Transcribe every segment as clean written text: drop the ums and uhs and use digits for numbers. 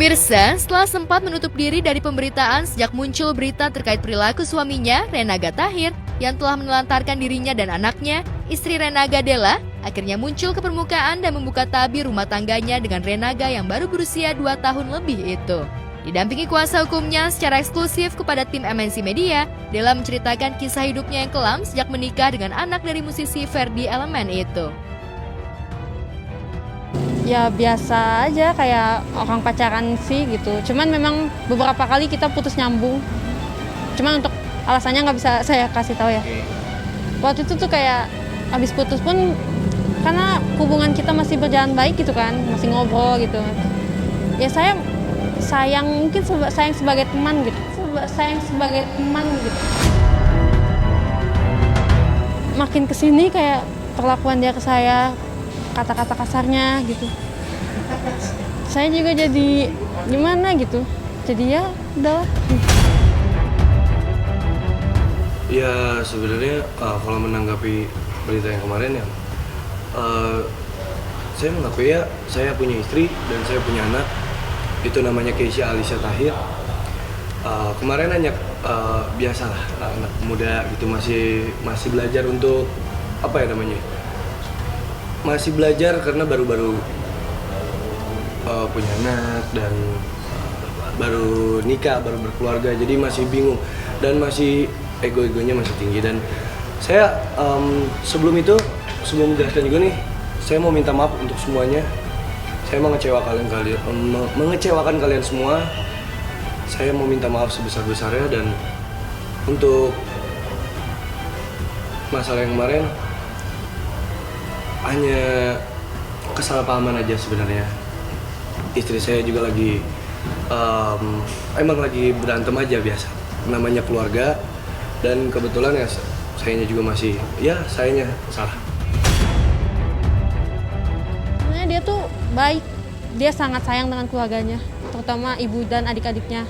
Pemirsa, setelah sempat menutup diri dari pemberitaan sejak muncul berita terkait perilaku suaminya, Renaga Tahir, yang telah menelantarkan dirinya dan anaknya, istri Renaga Della, akhirnya muncul ke permukaan dan membuka tabir rumah tangganya dengan Renaga yang baru berusia 2 tahun lebih itu. Didampingi kuasa hukumnya secara eksklusif kepada tim MNC Media, Della menceritakan kisah hidupnya yang kelam sejak menikah dengan anak dari musisi Ferdy Elemen itu. Ya biasa aja kayak orang pacaran sih gitu. Cuman memang beberapa kali kita putus nyambung. Cuman untuk alasannya nggak bisa saya kasih tahu ya. Waktu itu tuh kayak abis putus pun karena hubungan kita masih berjalan baik gitu kan, masih ngobrol gitu. Ya saya sayang mungkin sayang sebagai teman gitu. Sayang sebagai teman gitu. Makin kesini kayak perlakuan dia ke saya, kata-kata kasarnya gitu. Saya juga jadi gimana gitu. Jadi ya udahlah. Ya sebenarnya kalau menanggapi berita yang kemarin ya, saya mengakui ya saya punya istri dan saya punya anak. Itu namanya Keisha Alicia Tahir. Kemarin hanya biasalah anak muda gitu masih belajar untuk apa ya namanya? Masih belajar karena baru-baru punya anak dan baru nikah, baru berkeluarga, jadi masih bingung dan masih ego-egonya masih tinggi. Dan saya sebelum menjelaskan juga nih, saya mau minta maaf untuk semuanya. Saya mengecewakan kalian semua. Saya mau minta maaf sebesar-besarnya, dan untuk masalah yang kemarin hanya kesalahpahaman aja sebenarnya. Istri saya juga emang lagi berantem aja biasa. Namanya keluarga, dan kebetulan ya sayanya juga sayanya salah. Sebenarnya dia tuh baik. Dia sangat sayang dengan keluarganya, terutama ibu dan adik-adiknya.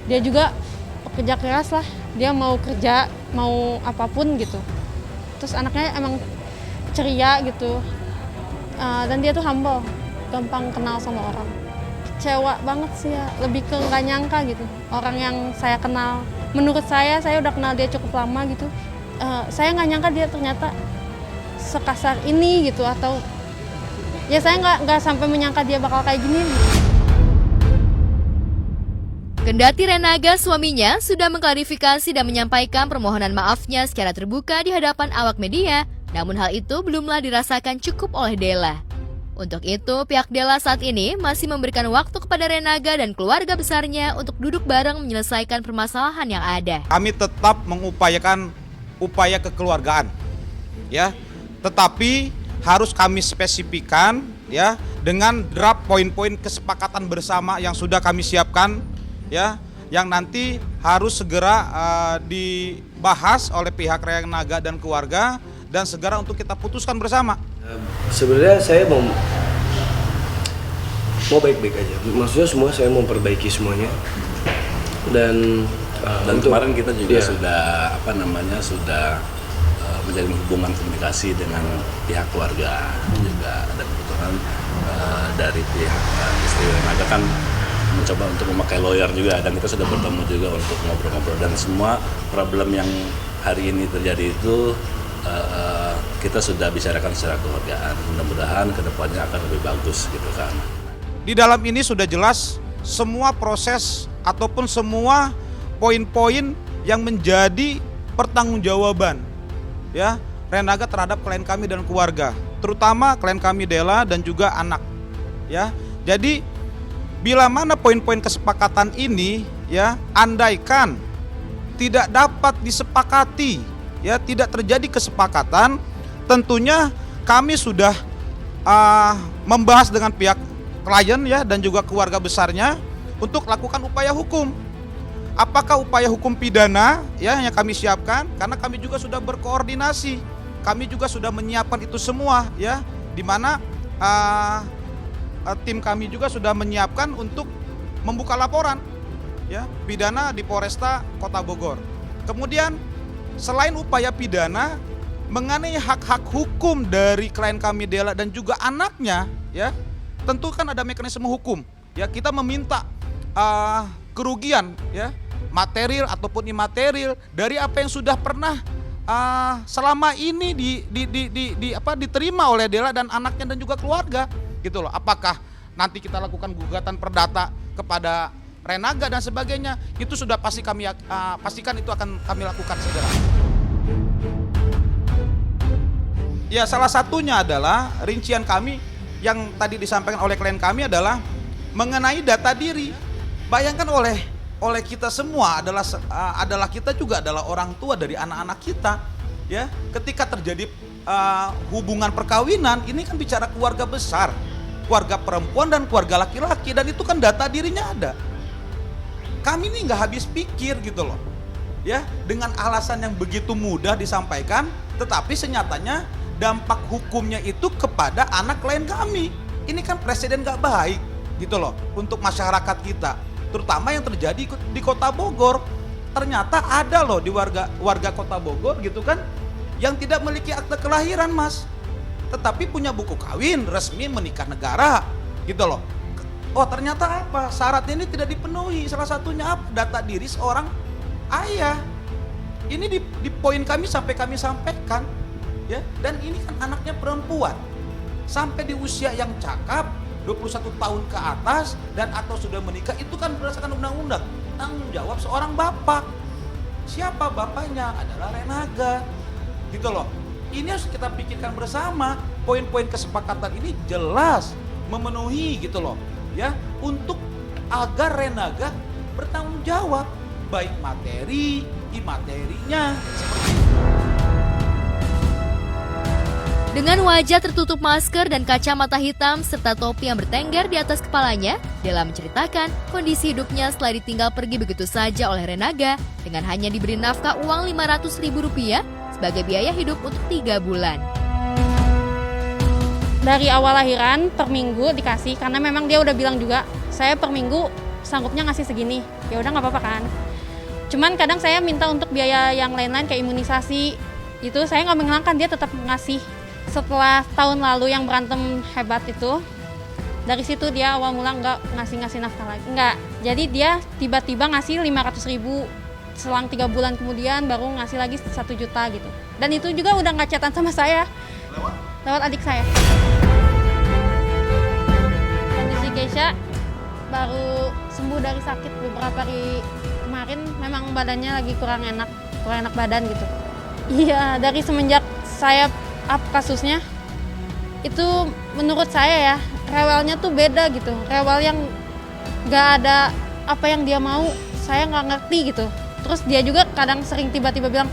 Dia juga pekerja keras lah. Dia mau kerja, mau apapun gitu. Terus anaknya emang ceria gitu, dan dia tuh humble, gampang kenal sama orang. Kecewa banget sih ya, lebih ke nggak nyangka gitu. Orang yang saya kenal, menurut saya udah kenal dia cukup lama gitu. Saya nggak nyangka dia ternyata sekasar ini gitu, atau ya saya nggak sampai menyangka dia bakal kayak gini. Kendati Renaga suaminya sudah mengklarifikasi dan menyampaikan permohonan maafnya secara terbuka di hadapan awak media, namun hal itu belumlah dirasakan cukup oleh Della. Untuk itu, pihak Della saat ini masih memberikan waktu kepada Renaga dan keluarga besarnya untuk duduk bareng menyelesaikan permasalahan yang ada. Kami tetap mengupayakan upaya kekeluargaan, ya. Tetapi harus kami spesifikkan, ya, dengan draft poin-poin kesepakatan bersama yang sudah kami siapkan, ya, yang nanti harus segera dibahas oleh pihak Renaga dan keluarga, dan segera untuk kita putuskan bersama. Sebenarnya saya mau baik-baik aja. Maksudnya saya mau perbaiki semuanya. Dan kemarin kita juga sudah menjalin hubungan komunikasi dengan pihak keluarga. Juga ada kebetulan dari pihak istri Renaga kan mencoba untuk memakai lawyer juga, dan kita sudah bertemu juga untuk ngobrol-ngobrol, dan semua problem yang hari ini terjadi itu kita sudah bicarakan secara keluargaan. Mudah-mudahan kedepannya akan lebih bagus gitu kan. Di dalam ini sudah jelas semua proses ataupun semua poin-poin yang menjadi pertanggungjawaban, ya, Renaga terhadap klien kami dan keluarga, terutama klien kami Della dan juga anak, ya. Jadi bila mana poin-poin kesepakatan ini, ya, andaikan tidak dapat disepakati, ya, tidak terjadi kesepakatan, tentunya kami sudah membahas dengan pihak klien, ya, dan juga keluarga besarnya untuk lakukan upaya hukum. Apakah upaya hukum pidana, ya, yang kami siapkan, karena kami juga sudah berkoordinasi, kami juga sudah menyiapkan itu semua, ya, di mana tim kami juga sudah menyiapkan untuk membuka laporan, ya, pidana di Polresta Kota Bogor. Kemudian selain upaya pidana mengenai hak-hak hukum dari klien kami Della dan juga anaknya, ya, tentu kan ada mekanisme hukum. ya kita meminta kerugian ya material ataupun imaterial dari apa yang sudah pernah selama ini diterima oleh Della dan anaknya dan juga keluarga gitu loh. Apakah nanti kita lakukan gugatan perdata kepada Renaga dan sebagainya, itu sudah pasti kami pastikan itu akan kami lakukan segera. Ya, salah satunya adalah rincian kami yang tadi disampaikan oleh klien kami adalah mengenai data diri. Bayangkan oleh kita semua adalah kita juga adalah orang tua dari anak-anak kita, ya. Ketika terjadi hubungan perkawinan, ini kan bicara keluarga besar, keluarga perempuan dan keluarga laki-laki, dan itu kan data dirinya ada. Kami ini nggak habis pikir gitu loh, ya, dengan alasan yang begitu mudah disampaikan, tetapi senyatanya dampak hukumnya itu kepada anak klien kami. Ini kan presiden nggak baik gitu loh untuk masyarakat kita, terutama yang terjadi di Kota Bogor. Ternyata ada loh di warga Kota Bogor gitu kan yang tidak memiliki akte kelahiran, Mas, tetapi punya buku kawin resmi menikah negara gitu loh. Oh, ternyata apa? Syaratnya ini tidak dipenuhi. Salah satunya apa? Data diri seorang ayah. Ini di poin kami sampaikan, ya. Dan ini kan anaknya perempuan. Sampai di usia yang cakap, 21 tahun ke atas dan atau sudah menikah, itu kan berdasarkan undang-undang tanggung jawab seorang bapak. Siapa bapaknya? Adalah Renaga. Gitu loh. Ini harus kita pikirkan bersama. Poin-poin kesepakatan ini jelas memenuhi gitu loh, ya, untuk agar Renaga bertanggung jawab baik materi, imaterinya. Dengan wajah tertutup masker dan kacamata hitam serta topi yang bertengger di atas kepalanya, Della menceritakan kondisi hidupnya setelah ditinggal pergi begitu saja oleh Renaga dengan hanya diberi nafkah uang Rp500.000 sebagai biaya hidup untuk 3 bulan. Dari awal lahiran per minggu dikasih, karena memang dia udah bilang juga, saya per minggu sanggupnya ngasih segini. Ya udah nggak apa-apa kan. Cuman kadang saya minta untuk biaya yang lain-lain kayak imunisasi, itu saya nggak menghilangkan, dia tetap ngasih. Setelah tahun lalu yang berantem hebat itu, dari situ dia awal mula nggak ngasih nafkah lagi. Nggak. Jadi dia tiba-tiba ngasih 500.000, selang 3 bulan kemudian baru ngasih lagi 1 juta gitu. Dan itu juga udah nggak chatan sama saya. Lewat adik saya. Kondisi Keisha baru sembuh dari sakit beberapa hari kemarin, memang badannya lagi kurang enak badan gitu. Iya, dari semenjak saya up kasusnya, itu menurut saya ya, rewelnya tuh beda gitu. Rewel yang gak ada apa yang dia mau, saya gak ngerti gitu. Terus dia juga kadang sering tiba-tiba bilang,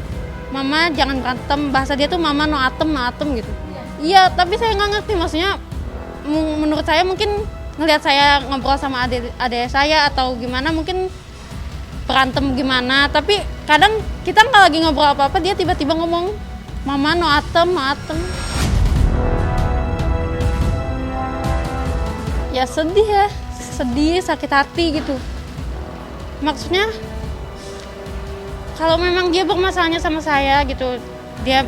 "Mama jangan berantem," bahasa dia tuh "Mama no atem gitu. Iya, tapi saya nggak ngerti, maksudnya menurut saya mungkin ngelihat saya ngobrol sama adik saya atau gimana, mungkin berantem gimana, tapi kadang kita nggak lagi ngobrol apa-apa, dia tiba-tiba ngomong, "Mama no atem." Ya sedih, sakit hati gitu. Maksudnya kalau memang dia bermasalahnya sama saya gitu, dia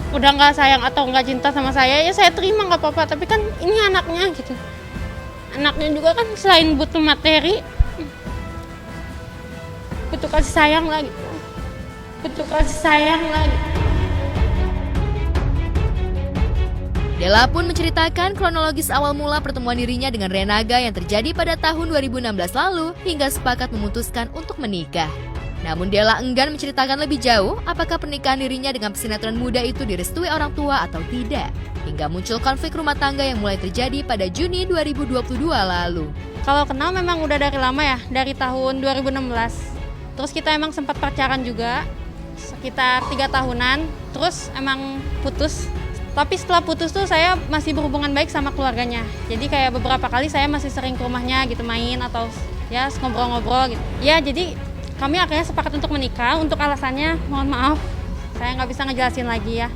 udah nggak sayang atau nggak cinta sama saya, ya saya terima nggak apa-apa. Tapi kan ini anaknya gitu, anaknya juga kan selain butuh materi, butuh kasih sayang lah gitu, Della pun menceritakan kronologis awal mula pertemuan dirinya dengan Renaga yang terjadi pada tahun 2016 lalu hingga sepakat memutuskan untuk menikah. Namun Della enggan menceritakan lebih jauh apakah pernikahan dirinya dengan pesinetron muda itu direstui orang tua atau tidak. Hingga muncul konflik rumah tangga yang mulai terjadi pada Juni 2022 lalu. Kalau kenal memang udah dari lama ya, dari tahun 2016. Terus kita emang sempat pacaran juga, sekitar 3 tahunan, terus emang putus. Tapi setelah putus tuh saya masih berhubungan baik sama keluarganya. Jadi kayak beberapa kali saya masih sering ke rumahnya gitu, main atau ya ngobrol-ngobrol gitu. Ya jadi kami akhirnya sepakat untuk menikah. Untuk alasannya mohon maaf, saya nggak bisa ngejelasin lagi ya.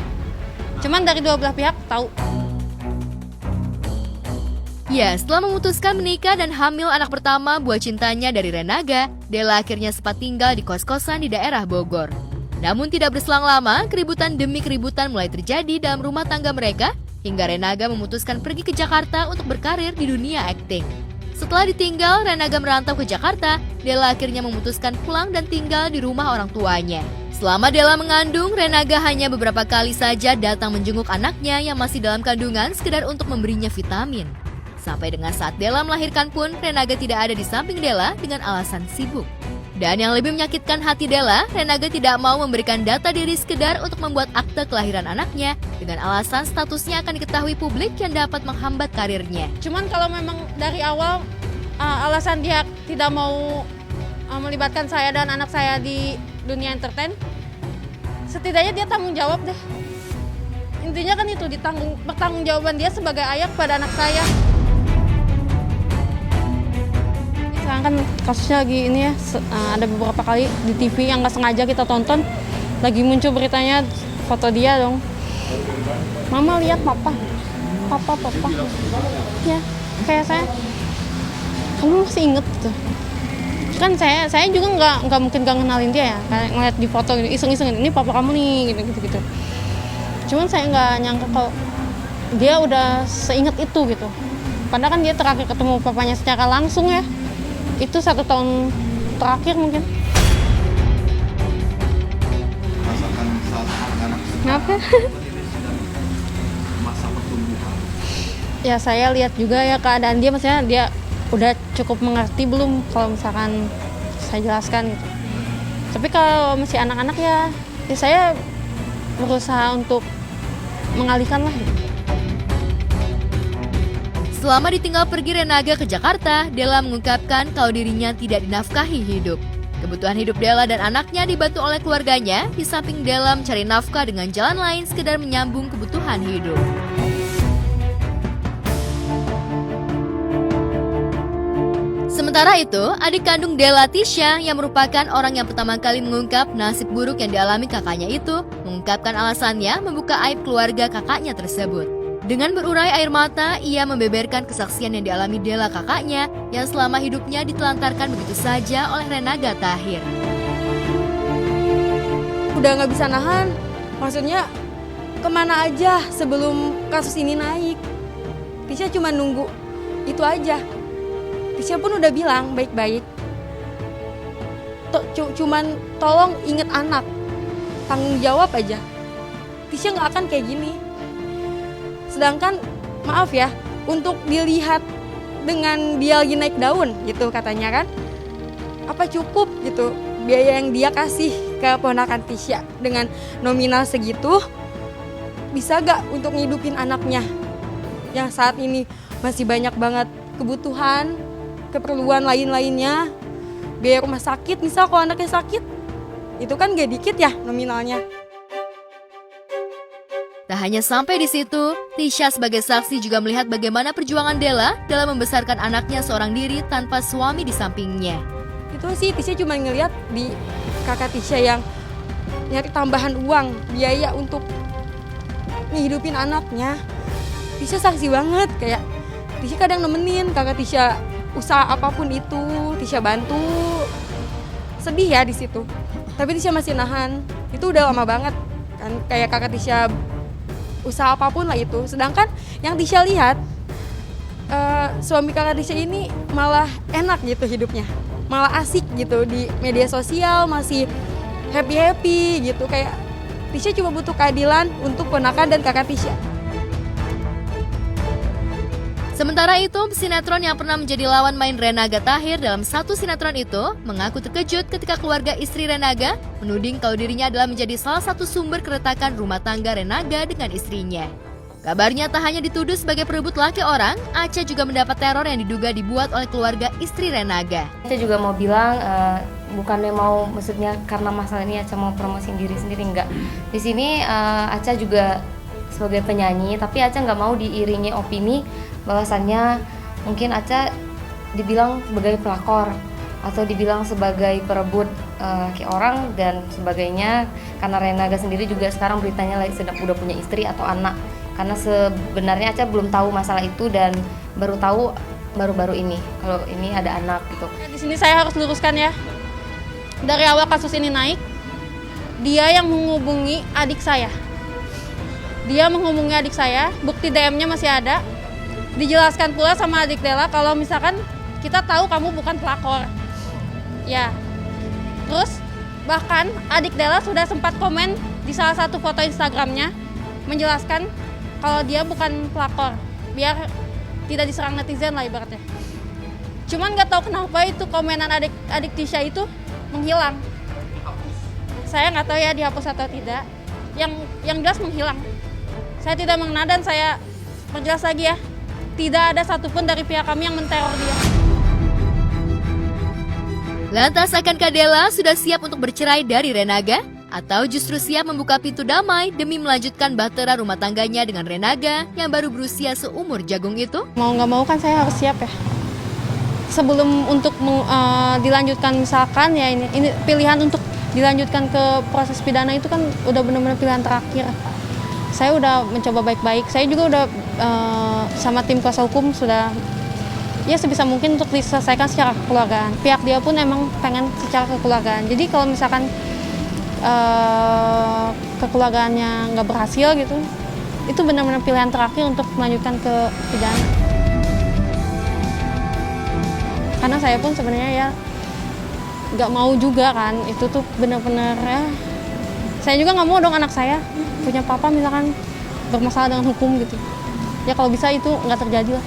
Cuman dari dua belah pihak tahu. Ya, setelah memutuskan menikah dan hamil anak pertama buah cintanya dari Renaga, Della akhirnya sempat tinggal di kos-kosan di daerah Bogor. Namun tidak berselang lama, keributan demi keributan mulai terjadi dalam rumah tangga mereka, hingga Renaga memutuskan pergi ke Jakarta untuk berkarir di dunia akting. Setelah ditinggal Renaga merantau ke Jakarta, Della akhirnya memutuskan pulang dan tinggal di rumah orang tuanya. Selama Della mengandung, Renaga hanya beberapa kali saja datang menjenguk anaknya yang masih dalam kandungan sekedar untuk memberinya vitamin. Sampai dengan saat Della melahirkan pun, Renaga tidak ada di samping Della dengan alasan sibuk. Dan yang lebih menyakitkan hati Della, Renaga tidak mau memberikan data diri sekedar untuk membuat akte kelahiran anaknya dengan alasan statusnya akan diketahui publik yang dapat menghambat karirnya. Cuman kalau memang dari awal alasan dia tidak mau melibatkan saya dan anak saya di dunia entertain, setidaknya dia tanggung jawab deh. Intinya kan itu, pertanggungjawaban dia sebagai ayah kepada anak saya. Sekarang kan kasusnya lagi ini ya, ada beberapa kali di TV yang nggak sengaja kita tonton, lagi muncul beritanya foto dia dong. Mama lihat papa. Ya, kayak saya, kamu masih inget gitu. Kan saya juga nggak mungkin gak kenalin dia ya, kayak ngeliat di foto gitu, iseng-iseng ini papa kamu nih gitu. Cuman saya nggak nyangka kalau dia udah seinget itu gitu. Padahal kan dia terakhir ketemu papanya secara langsung ya, itu 1 tahun terakhir mungkin. Rasakan saat anak Kenapa? masa pertumbuhan. Ya saya lihat juga ya keadaan dia, maksudnya dia udah cukup mengerti belum kalau misalkan saya jelaskan gitu. Tapi kalau masih anak-anak ya saya berusaha untuk mengalihkan lah gitu. Selama ditinggal pergi Renaga ke Jakarta, Della mengungkapkan kalau dirinya tidak dinafkahi hidup. Kebutuhan hidup Della dan anaknya dibantu oleh keluarganya, di samping Della mencari nafkah dengan jalan lain sekedar menyambung kebutuhan hidup. Sementara itu, adik kandung Della, Tisha, yang merupakan orang yang pertama kali mengungkap nasib buruk yang dialami kakaknya itu, mengungkapkan alasannya membuka aib keluarga kakaknya tersebut. Dengan berurai air mata, ia membeberkan kesaksian yang dialami Della kakaknya yang selama hidupnya ditelantarkan begitu saja oleh Renaga Tahir. Udah nggak bisa nahan, maksudnya kemana aja sebelum kasus ini naik. Tisha cuma nunggu itu aja. Tisha pun udah bilang baik-baik. Cuman tolong inget anak, tanggung jawab aja. Tisha nggak akan kayak gini. Sedangkan maaf ya, untuk dilihat dengan dia lagi naik daun gitu katanya kan, apa cukup gitu biaya yang dia kasih ke ponakan Tisha dengan nominal segitu, bisa gak untuk ngidupin anaknya yang saat ini masih banyak banget kebutuhan, keperluan lain-lainnya, biaya rumah sakit misal kalau anaknya sakit, itu kan gak dikit ya nominalnya. Tak hanya sampai di situ, Tisha sebagai saksi juga melihat bagaimana perjuangan Della dalam membesarkan anaknya seorang diri tanpa suami di sampingnya. Itu sih Tisha cuma ngeliat di kakak Tisha yang nyari tambahan uang, biaya untuk ngehidupin anaknya. Tisha saksi banget, kayak Tisha kadang nemenin kakak Tisha usaha apapun itu, Tisha bantu. Sedih ya di situ. Tapi Tisha masih nahan. Itu udah lama banget kan, kayak kakak Tisha usaha apapun lah itu. Sedangkan yang Tisha lihat, suami kakak Tisha ini malah enak gitu hidupnya, malah asik gitu di media sosial, masih happy gitu. Kayak Tisha cuma butuh keadilan untuk ponakan dan kakak Tisha. Sementara itu, sinetron yang pernah menjadi lawan main Renaga Tahir dalam satu sinetron itu mengaku terkejut ketika keluarga istri Renaga menuding kalau dirinya adalah menjadi salah satu sumber keretakan rumah tangga Renaga dengan istrinya. Kabarnya tak hanya dituduh sebagai perebut laki orang, Acha juga mendapat teror yang diduga dibuat oleh keluarga istri Renaga. Acha juga mau bilang bukannya mau, maksudnya karena masalah ini Acha mau promosiin diri sendiri, enggak. Di sini Acha juga sebagai penyanyi, tapi Acha nggak mau diiringi opini bahwasannya mungkin Acha dibilang sebagai pelakor atau dibilang sebagai perebut laki orang dan sebagainya, karena Renaga sendiri juga sekarang beritanya lagi sedang udah punya istri atau anak. Karena sebenarnya Acha belum tahu masalah itu dan baru tahu baru-baru ini kalau ini ada anak gitu. Di sini saya harus luruskan ya. Dari awal kasus ini naik, dia yang menghubungi adik saya. Dia menghubungi adik saya, bukti DM-nya masih ada. Dijelaskan pula sama adik Della kalau misalkan kita tahu kamu bukan pelakor. Ya, terus bahkan adik Della sudah sempat komen di salah satu foto Instagramnya menjelaskan kalau dia bukan pelakor, biar tidak diserang netizen lah ibaratnya. Cuman nggak tahu kenapa itu komenan adik Tisha itu menghilang. Saya nggak tahu ya dihapus atau tidak. Yang jelas menghilang. Saya tidak mengenal dan saya perjelas lagi ya, tidak ada satupun dari pihak kami yang menteror dia. Lantas akankah Della sudah siap untuk bercerai dari Renaga? Atau justru siap membuka pintu damai demi melanjutkan bahtera rumah tangganya dengan Renaga yang baru berusia seumur jagung itu? Mau nggak mau kan saya harus siap ya. Sebelum untuk dilanjutkan misalkan ya ini pilihan untuk dilanjutkan ke proses pidana itu kan udah benar-benar pilihan terakhir. Saya udah mencoba baik-baik. Saya juga udah sama tim kuasa hukum sudah ya sebisa mungkin untuk diselesaikan secara kekeluargaan. Pihak dia pun emang pengen secara kekeluargaan. Jadi kalau misalkan kekeluargaannya nggak berhasil gitu, itu benar-benar pilihan terakhir untuk melanjutkan ke pidana. Karena saya pun sebenarnya ya nggak mau juga kan, itu tuh benar-benar ya. Saya juga nggak mau dong anak saya punya papa misalkan bermasalah dengan hukum gitu. Ya kalau bisa itu nggak terjadi lah.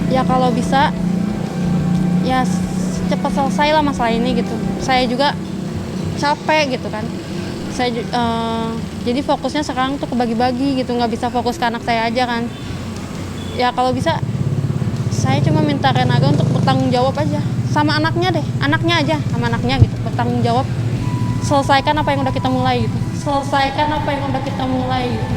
Ya kalau bisa ya cepat selesai lah masalah ini gitu. Saya juga capek gitu kan. Saya jadi fokusnya sekarang tuh kebagi-bagi gitu, nggak bisa fokus ke anak saya aja kan. Ya kalau bisa saya cuma minta Renaga untuk bertanggung jawab aja sama anaknya deh, anaknya aja sama anaknya gitu, bertanggung jawab, selesaikan apa yang udah kita mulai gitu, selesaikan apa yang udah kita mulai gitu.